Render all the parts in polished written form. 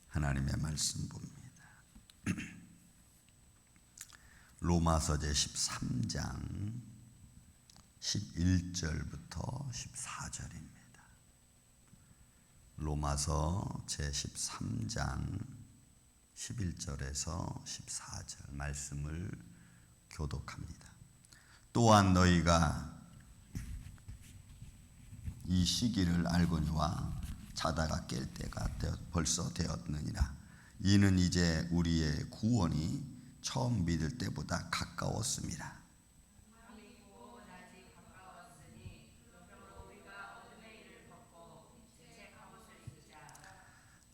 하나님의 말씀 봅니다. 로마서 제 13장 11절부터 14절입니다. 로마서 제 13장 11절에서 14절 말씀을 교독합니다. 또한 너희가 이 시기를 알거니와 자다가 깰 때가 벌써 되었느니라. 이는 이제 우리의 구원이 처음 믿을 때보다 가까웠습니다.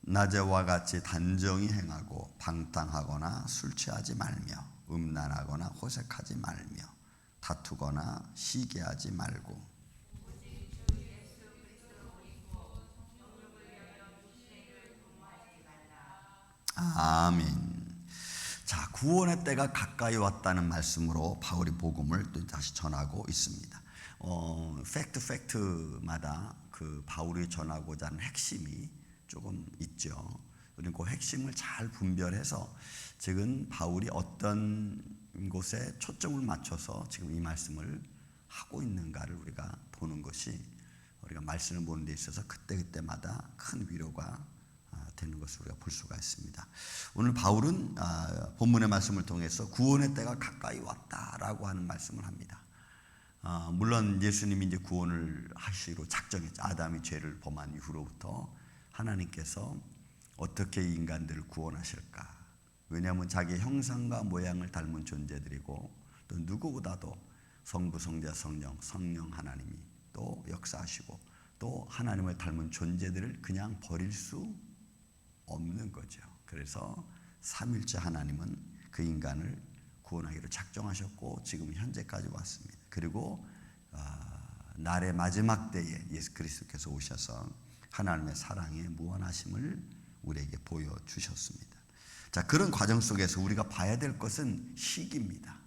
낮에와 같이 단정히 행하고 방탕하거나 술 취하지 말며 음란하거나 호색하지 말며 다투거나 시기하지 말고 아멘. 자, 구원의 때가 가까이 왔다는 말씀으로 바울이 복음을 또 다시 전하고 있습니다. 팩트마다 그 바울이 전하고자 하는 핵심이 조금 있죠. 그리고 그 핵심을 잘 분별해서 지금 바울이 어떤 곳에 초점을 맞춰서 지금 이 말씀을 하고 있는가를 우리가 보는 것이 우리가 말씀을 보는 데 있어서 그때마다 큰 위로가 되는 것을 우리가 볼 수가 있습니다. 오늘 바울은 본문의 말씀을 통해서 구원의 때가 가까이 왔다라고 하는 말씀을 합니다. 물론 예수님이 이제 구원을 하시기로 작정했죠. 아담이 죄를 범한 이후로부터 하나님께서 어떻게 인간들을 구원하실까? 왜냐하면 자기의 형상과 모양을 닮은 존재들이고 또 누구보다도 성부, 성자, 성령 하나님이 또 역사하시고 또 하나님을 닮은 존재들을 그냥 버릴 수 없는 거죠. 그래서 삼일째 하나님은 그 인간을 구원하기로 작정하셨고 지금 현재까지 왔습니다. 그리고 날의 마지막 때에 예수 그리스도께서 오셔서 하나님의 사랑의 무한하심을 우리에게 보여주셨습니다. 자, 그런 과정 속에서 우리가 봐야 될 것은 시기입니다.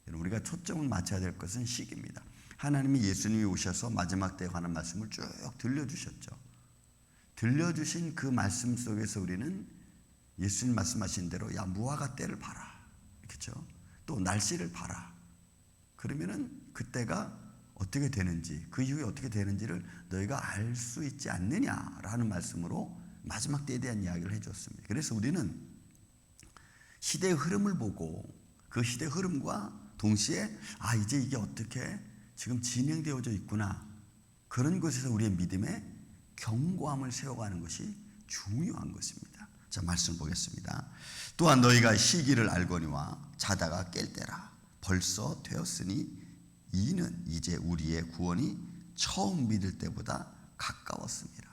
우리가 초점을 맞춰야 될 것은 시기입니다. 하나님이 예수님이 오셔서 마지막 때에 관한 말씀을 쭉 들려주셨죠. 들려주신 그 말씀 속에서 우리는 예수님 말씀하신 대로 야 무화과 때를 봐라, 그렇죠? 또 날씨를 봐라. 그러면은 그때가 어떻게 되는지 그 이후에 어떻게 되는지를 너희가 알 수 있지 않느냐라는 말씀으로 마지막 때에 대한 이야기를 해줬습니다. 그래서 우리는 시대의 흐름을 보고 그 시대의 흐름과 동시에 이제 이게 어떻게 지금 진행되어져 있구나, 그런 것에서 우리의 믿음에 견고함을 세워가는 것이 중요한 것입니다. 자, 말씀 보겠습니다. 또한 너희가 시기를 알거니와 자다가 깰 때라 벌써 되었으니 이는 이제 우리의 구원이 처음 믿을 때보다 가까웠습니다.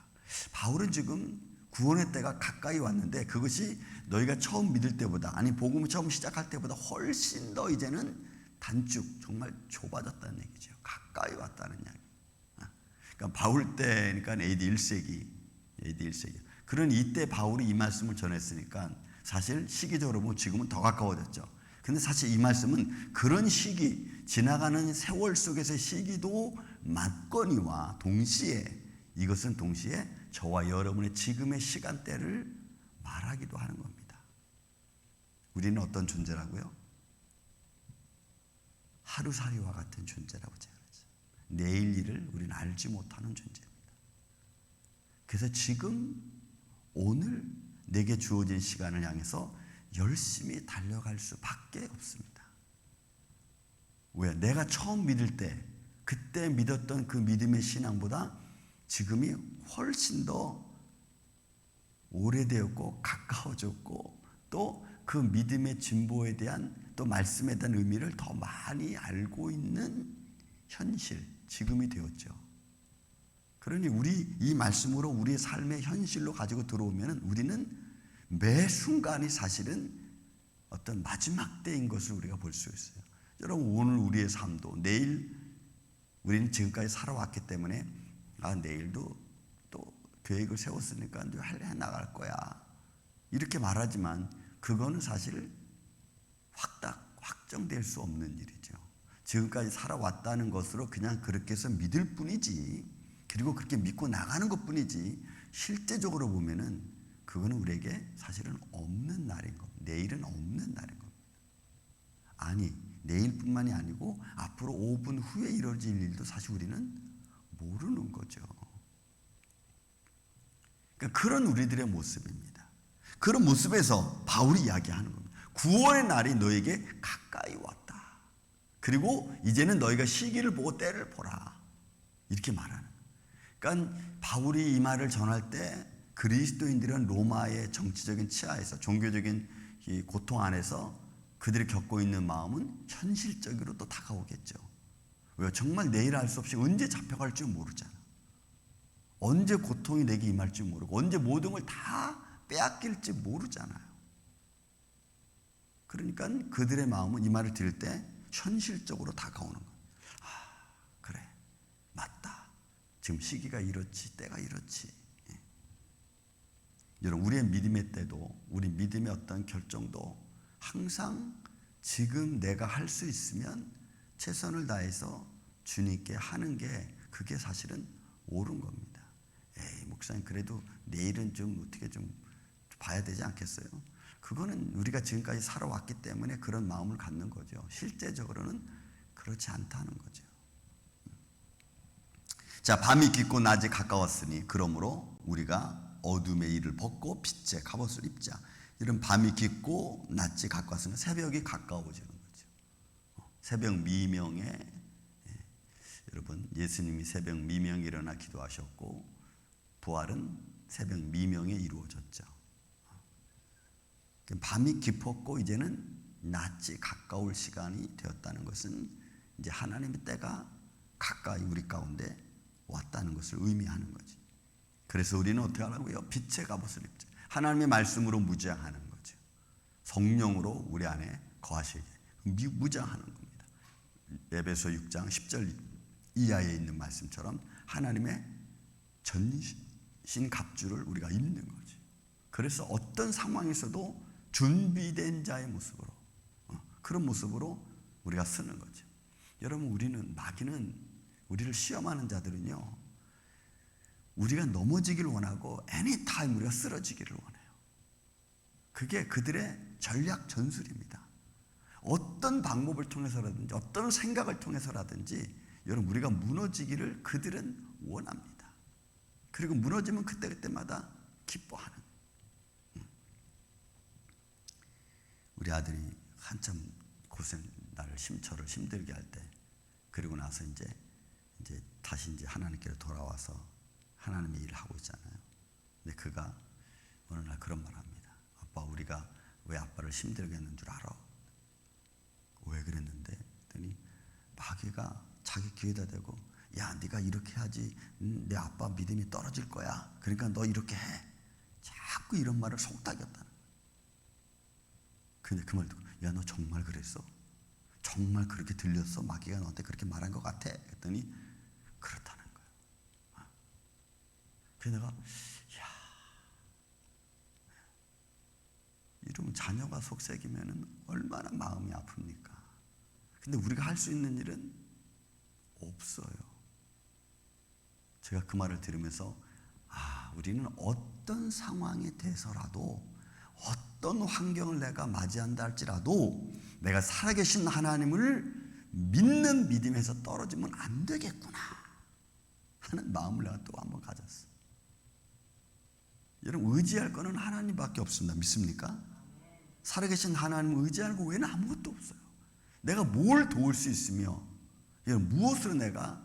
바울은 지금 구원의 때가 가까이 왔는데 그것이 너희가 처음 믿을 때보다, 아니 복음을 처음 시작할 때보다 훨씬 더 이제는 단축, 정말 좁아졌다는 얘기죠. 가까이 왔다는 이야기. 그러니까 바울 때니까 AD 1세기. 그런 이때 바울이 이 말씀을 전했으니까 사실 시기적으로 보면 지금은 더 가까워졌죠. 근데 사실 이 말씀은 그런 시기, 지나가는 세월 속에서의 시기도 맞거니와 동시에 이것은 동시에 저와 여러분의 지금의 시간대를 말하기도 하는 겁니다. 우리는 어떤 존재라고요? 하루살이와 같은 존재라고 제가 그랬어요. 내일 일을 우리는 알지 못하는 존재입니다. 그래서 지금 오늘 내게 주어진 시간을 향해서 열심히 달려갈 수밖에 없습니다. 왜? 내가 처음 믿을 때 그때 믿었던 그 믿음의 신앙보다 지금이 훨씬 더 오래되었고 가까워졌고 또 그 믿음의 진보에 대한 또 말씀에 대한 의미를 더 많이 알고 있는 현실, 지금이 되었죠. 그러니 우리 이 말씀으로 우리의 삶의 현실로 가지고 들어오면 우리는 매 순간이 사실은 어떤 마지막 때인 것을 우리가 볼 수 있어요. 여러분, 오늘 우리의 삶도 내일 우리는 지금까지 살아왔기 때문에 내일도 또 계획을 세웠으니까 해 나갈 거야 이렇게 말하지만 그거는 사실 확정될 수 없는 일이죠. 지금까지 살아왔다는 것으로 그냥 그렇게 해서 믿을 뿐이지, 그리고 그렇게 믿고 나가는 것 뿐이지 실제적으로 보면은 그거는 우리에게 사실은 없는 날인 겁니다. 내일은 없는 날인 겁니다. 아니, 내일뿐만이 아니고 앞으로 5분 후에 이루어질 일도 사실 우리는 모르는 거죠. 그러니까 그런 우리들의 모습입니다. 그런 모습에서 바울이 이야기하는 겁니다. 구원의 날이 너에게 가까이 왔다. 그리고 이제는 너희가 시기를 보고 때를 보라. 이렇게 말하는 거예요. 그러니까 바울이 이 말을 전할 때 그리스도인들은 로마의 정치적인 치하에서 종교적인 이 고통 안에서 그들이 겪고 있는 마음은 현실적으로 또 다가오겠죠. 왜? 정말 내일 알 수 없이 언제 잡혀갈 줄 모르잖아. 언제 고통이 내게 임할 줄 모르고 언제 모든 걸 다 빼앗길지 모르잖아요. 그러니까 그들의 마음은 이 말을 들을 때 현실적으로 다가오는 거예요. 아, 그래, 맞다. 지금 시기가 이렇지, 때가 이렇지. 예. 여러분, 우리의 믿음의 때도, 우리 믿음의 어떤 결정도 항상 지금 내가 할 수 있으면 최선을 다해서 주님께 하는 게 그게 사실은 옳은 겁니다. 에이, 목사님, 그래도 내일은 좀 어떻게 좀 봐야 되지 않겠어요? 그거는 우리가 지금까지 살아왔기 때문에 그런 마음을 갖는 거죠. 실제적으로는 그렇지 않다는 거죠. 자, 밤이 깊고 낮이 가까웠으니 그러므로 우리가 어둠의 일을 벗고 빛의 갑옷을 입자. 이런 밤이 깊고 낮이 가까웠으면 새벽이 가까워지는 거죠. 새벽 미명에 여러분, 예수님이 새벽 미명에 일어나 기도하셨고 부활은 새벽 미명에 이루어졌죠. 밤이 깊었고 이제는 낮이 가까울 시간이 되었다는 것은 이제 하나님의 때가 가까이 우리 가운데 왔다는 것을 의미하는 거지. 그래서 우리는 어떻게 하라고요? 빛의 갑옷을 입자. 하나님의 말씀으로 무장하는 거죠. 성령으로 우리 안에 거하시게 무장하는 겁니다. 에베소 6장 10절 이하에 있는 말씀처럼 하나님의 전신 갑주를 우리가 입는 거죠. 그래서 어떤 상황에서도 준비된 자의 모습으로 그런 모습으로 우리가 쓰는 거죠. 여러분, 우리는 마귀는 우리를 시험하는 자들은요, 우리가 넘어지기를 원하고 애니타임 우리가 쓰러지기를 원해요. 그게 그들의 전략 전술입니다. 어떤 방법을 통해서라든지 어떤 생각을 통해서라든지 여러분, 우리가 무너지기를 그들은 원합니다. 그리고 무너지면 그때그때마다 기뻐하는. 우리 아들이 한참 고생, 나를 저를 힘들게 할 때, 그리고 나서 이제 다시 하나님께로 돌아와서 하나님의 일을 하고 있잖아요. 근데 그가 어느 날 그런 말 합니다. 아빠, 우리가 왜 아빠를 힘들게 했는 줄 알아? 왜 그랬는데? 그랬더니 마귀가 자기 귀에다 대고, 야, 네가 이렇게 하지 내 아빠 믿음이 떨어질 거야. 그러니까 너 이렇게 해. 자꾸 이런 말을 속닥였다는 거야. 근데 그 말 듣고, 야, 너 정말 그랬어? 정말 그렇게 들렸어? 마귀가 너한테 그렇게 말한 것 같아? 그랬더니 그렇다는 거예요. 그래서 내가, 야, 이러면 자녀가 속삭이면 얼마나 마음이 아픕니까? 근데 우리가 할 수 있는 일은 없어요. 제가 그 말을 들으면서, 우리는 어떤 상황에 대해서라도, 어떤 환경을 내가 맞이한다 할지라도 내가 살아계신 하나님을 믿는 믿음에서 떨어지면 안 되겠구나 하는 마음을 내가 또 한번 가졌어. 여러분, 의지할 거는 하나님밖에 없습니다. 믿습니까? 살아계신 하나님을 의지하는 거 외에는 아무것도 없어요. 내가 뭘 도울 수 있으며 여러분, 무엇으로 내가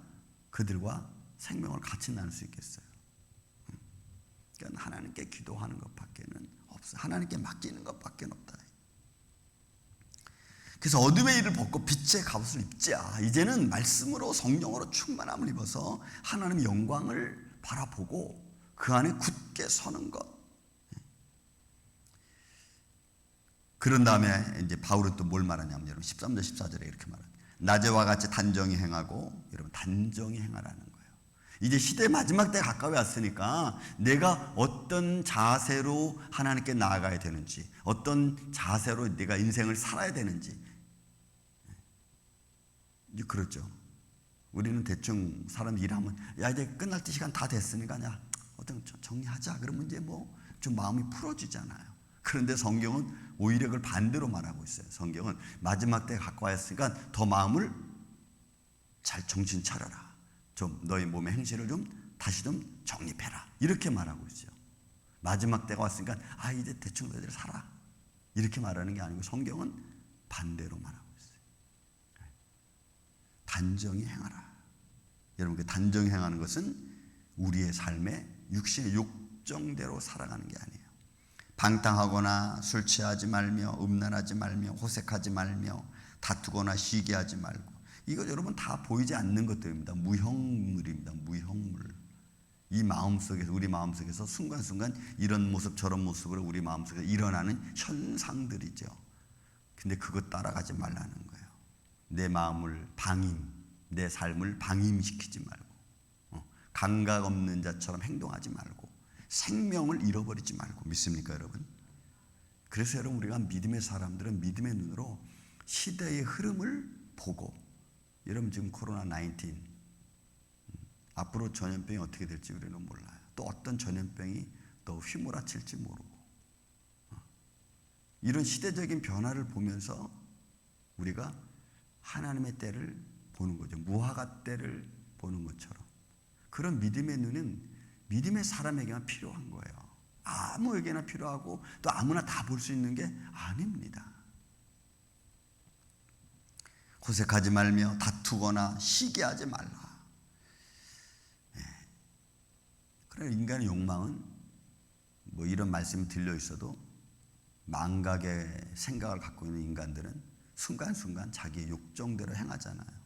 그들과 생명을 같이 나눌 수 있겠어요? 그러니까 하나님께 기도하는 것밖에는 없어요. 하나님께 맡기는 것밖에 없다. 그래서 어둠의 일을 벗고 빛의 갑옷을 입자. 이제는 말씀으로 성령으로 충만함을 입어서 하나님의 영광을 바라보고 그 안에 굳게 서는 것. 그런 다음에 이제 바울은 또 뭘 말하냐면 여러분 13절 14절에 이렇게 말합니다. 낮에와 같이 단정히 행하고, 여러분 단정히 행하라는 거예요. 이제 시대의 마지막 때에 가까이 왔으니까 내가 어떤 자세로 하나님께 나아가야 되는지, 어떤 자세로 내가 인생을 살아야 되는지, 그렇죠. 우리는 대충 사람 일하면, 야, 이제 끝날 때 시간 다 됐으니까 야, 어떤 정리하자. 그러면 이제 뭐 좀 마음이 풀어지잖아요. 그런데 성경은 오히려 그걸 반대로 말하고 있어요. 성경은 마지막 때가 가까웠으니까 더 마음을 잘 정신 차려라. 좀 너희 몸의 행실을 좀 다시 좀 정립해라. 이렇게 말하고 있어요. 마지막 때가 왔으니까 이제 대충 너희들 살아. 이렇게 말하는 게 아니고 성경은 반대로 말하고 있어요. 단정히 행하라. 여러분, 그 단정히 행하는 것은 우리의 삶의 육신의 욕정대로 살아가는 게 아니에요. 방탕하거나 술 취하지 말며 음란하지 말며 호색하지 말며 다투거나 시기하지 말고, 이거 여러분 다 보이지 않는 것들입니다. 무형물입니다. 무형물. 이 마음속에서, 우리 마음속에서 순간순간 이런 모습 저런 모습으로 우리 마음속에 일어나는 현상들이죠. 근데 그거 따라가지 말라는 거예요. 내 마음을 내 삶을 방임시키지 말고, 감각 없는 자처럼 행동하지 말고, 생명을 잃어버리지 말고. 믿습니까 여러분? 그래서 여러분, 우리가 믿음의 사람들은 믿음의 눈으로 시대의 흐름을 보고, 여러분 지금 코로나19 앞으로 전염병이 어떻게 될지 우리는 몰라요. 또 어떤 전염병이 또 휘몰아칠지 모르고, 이런 시대적인 변화를 보면서 우리가 하나님의 때를 보는 거죠. 무화과 때를 보는 것처럼. 그런 믿음의 눈은 믿음의 사람에게만 필요한 거예요. 아무에게나 필요하고 또 아무나 다 볼 수 있는 게 아닙니다. 호색하지 말며 다투거나 시기하지 말라. 그러나 인간의 욕망은 뭐 이런 말씀이 들려 있어도 망각의 생각을 갖고 있는 인간들은 순간순간 자기의 욕정대로 행하잖아요.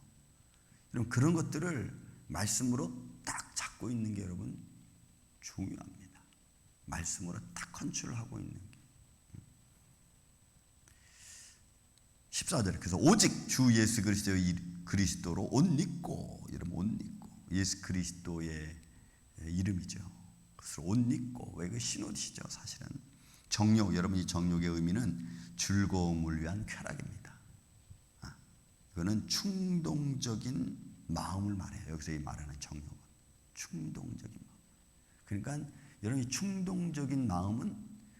여러분, 그런 것들을 말씀으로 딱 잡고 있는 게 여러분 중요합니다. 말씀으로 딱 컨트롤하고 있는 게. 14절에 그래서 오직 주 예수 그리스도로 옷 입고, 여러분 옷 입고, 예수 그리스도의 이름이죠. 그래서 옷 입고, 왜 그 신옷이죠 사실은. 정욕, 여러분 이 정욕의 의미는 즐거움을 위한 쾌락입니다. 이거는 충동적인 마음을 말해요. 여기서 이 말하는 정욕은 충동적인 마음. 그러니까 여러분 이 충동적인 마음은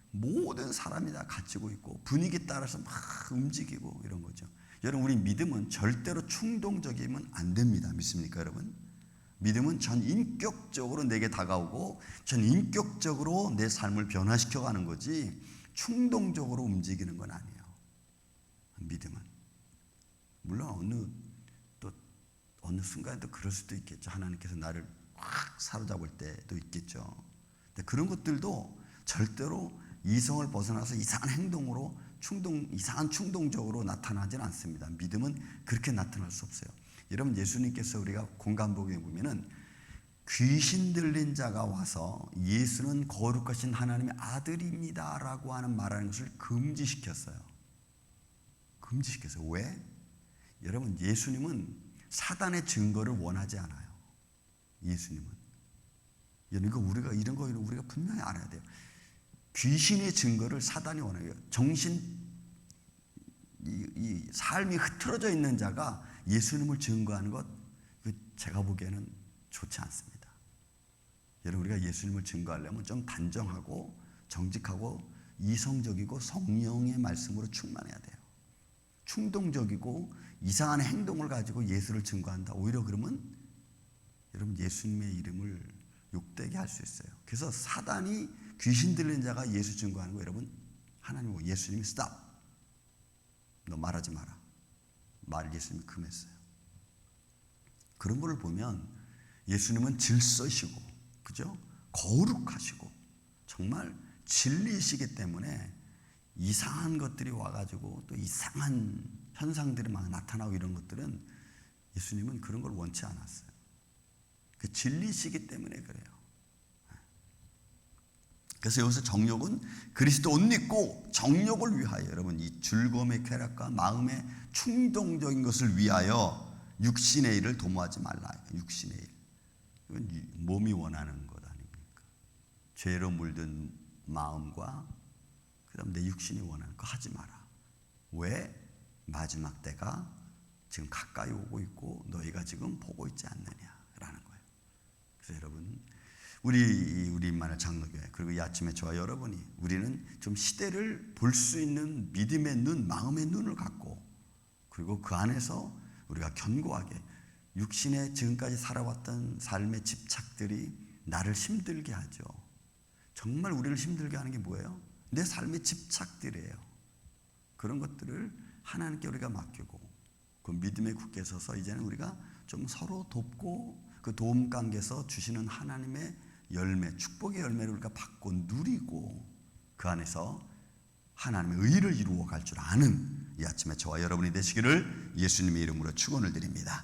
모든 사람이 다 가지고 있고 분위기에 따라서 막 움직이고 이런 거죠. 여러분, 우리 믿음은 절대로 충동적이면 안 됩니다. 믿습니까 여러분? 믿음은 전인격적으로 내게 다가오고 전인격적으로 내 삶을 변화시켜가는 거지 충동적으로 움직이는 건 아니에요. 믿음은 물론 어느 순간에도 그럴 수도 있겠죠. 하나님께서 나를 확 사로잡을 때도 있겠죠. 근데 그런 것들도 절대로 이성을 벗어나서 이상한 행동으로 이상한 충동적으로 나타나지는 않습니다. 믿음은 그렇게 나타날 수 없어요. 여러분, 예수님께서 우리가 공간복음에 보면은 귀신 들린 자가 와서 예수는 거룩하신 하나님의 아들입니다 라고 하는 말하는 것을 금지시켰어요. 금지시켰어요. 왜? 여러분, 예수님은 사단의 증거를 원하지 않아요. 예수님은. 이런 거 우리가 분명히 알아야 돼요. 귀신의 증거를 사단이 원해요. 이 삶이 흐트러져 있는 자가 예수님을 증거하는 것, 제가 보기에는 좋지 않습니다. 여러분, 우리가 예수님을 증거하려면 좀 단정하고 정직하고 이성적이고 성령의 말씀으로 충만해야 돼요. 충동적이고 이상한 행동을 가지고 예수를 증거한다. 오히려 그러면 여러분 예수님의 이름을 욕되게 할 수 있어요. 그래서 사단이 귀신 들린 자가 예수 증거하는 거, 여러분 하나님 예수님이 스탑, 너 말하지 마라. 예수님이 금했어요. 그런 걸 보면 예수님은 질서시고, 그죠? 거룩하시고 정말 진리이시기 때문에 이상한 것들이 와가지고 또 이상한 현상들이 막 나타나고 이런 것들은 예수님은 그런 걸 원치 않았어요. 그 진리시기 때문에 그래요. 그래서 여기서 정욕은 그리스도 옷 입고 정욕을 위하여, 여러분 이 즐거움의 쾌락과 마음의 충동적인 것을 위하여 육신의 일을 도모하지 말라. 육신의 일, 이건 몸이 원하는 것 아닙니까? 죄로 물든 마음과 그다음 내 육신이 원하는 거 하지 마라. 왜? 마지막 때가 지금 가까이 오고 있고 너희가 지금 보고 있지 않느냐라는 거예요. 그래서 여러분, 우리만의 장로교회, 그리고 이 아침에 저와 여러분이, 우리는 좀 시대를 볼 수 있는 믿음의 눈, 마음의 눈을 갖고, 그리고 그 안에서 우리가 견고하게 육신의 지금까지 살아왔던 삶의 집착들이 나를 힘들게 하죠. 정말 우리를 힘들게 하는 게 뭐예요? 내 삶의 집착들이에요. 그런 것들을 하나님께 우리가 맡기고, 그 믿음에 굳게 서서 이제는 우리가 좀 서로 돕고, 그 도움 관계에서 주시는 하나님의 열매, 축복의 열매를 우리가 받고 누리고, 그 안에서 하나님의 의를 이루어 갈 줄 아는 이 아침에 저와 여러분이 되시기를 예수님의 이름으로 축원을 드립니다.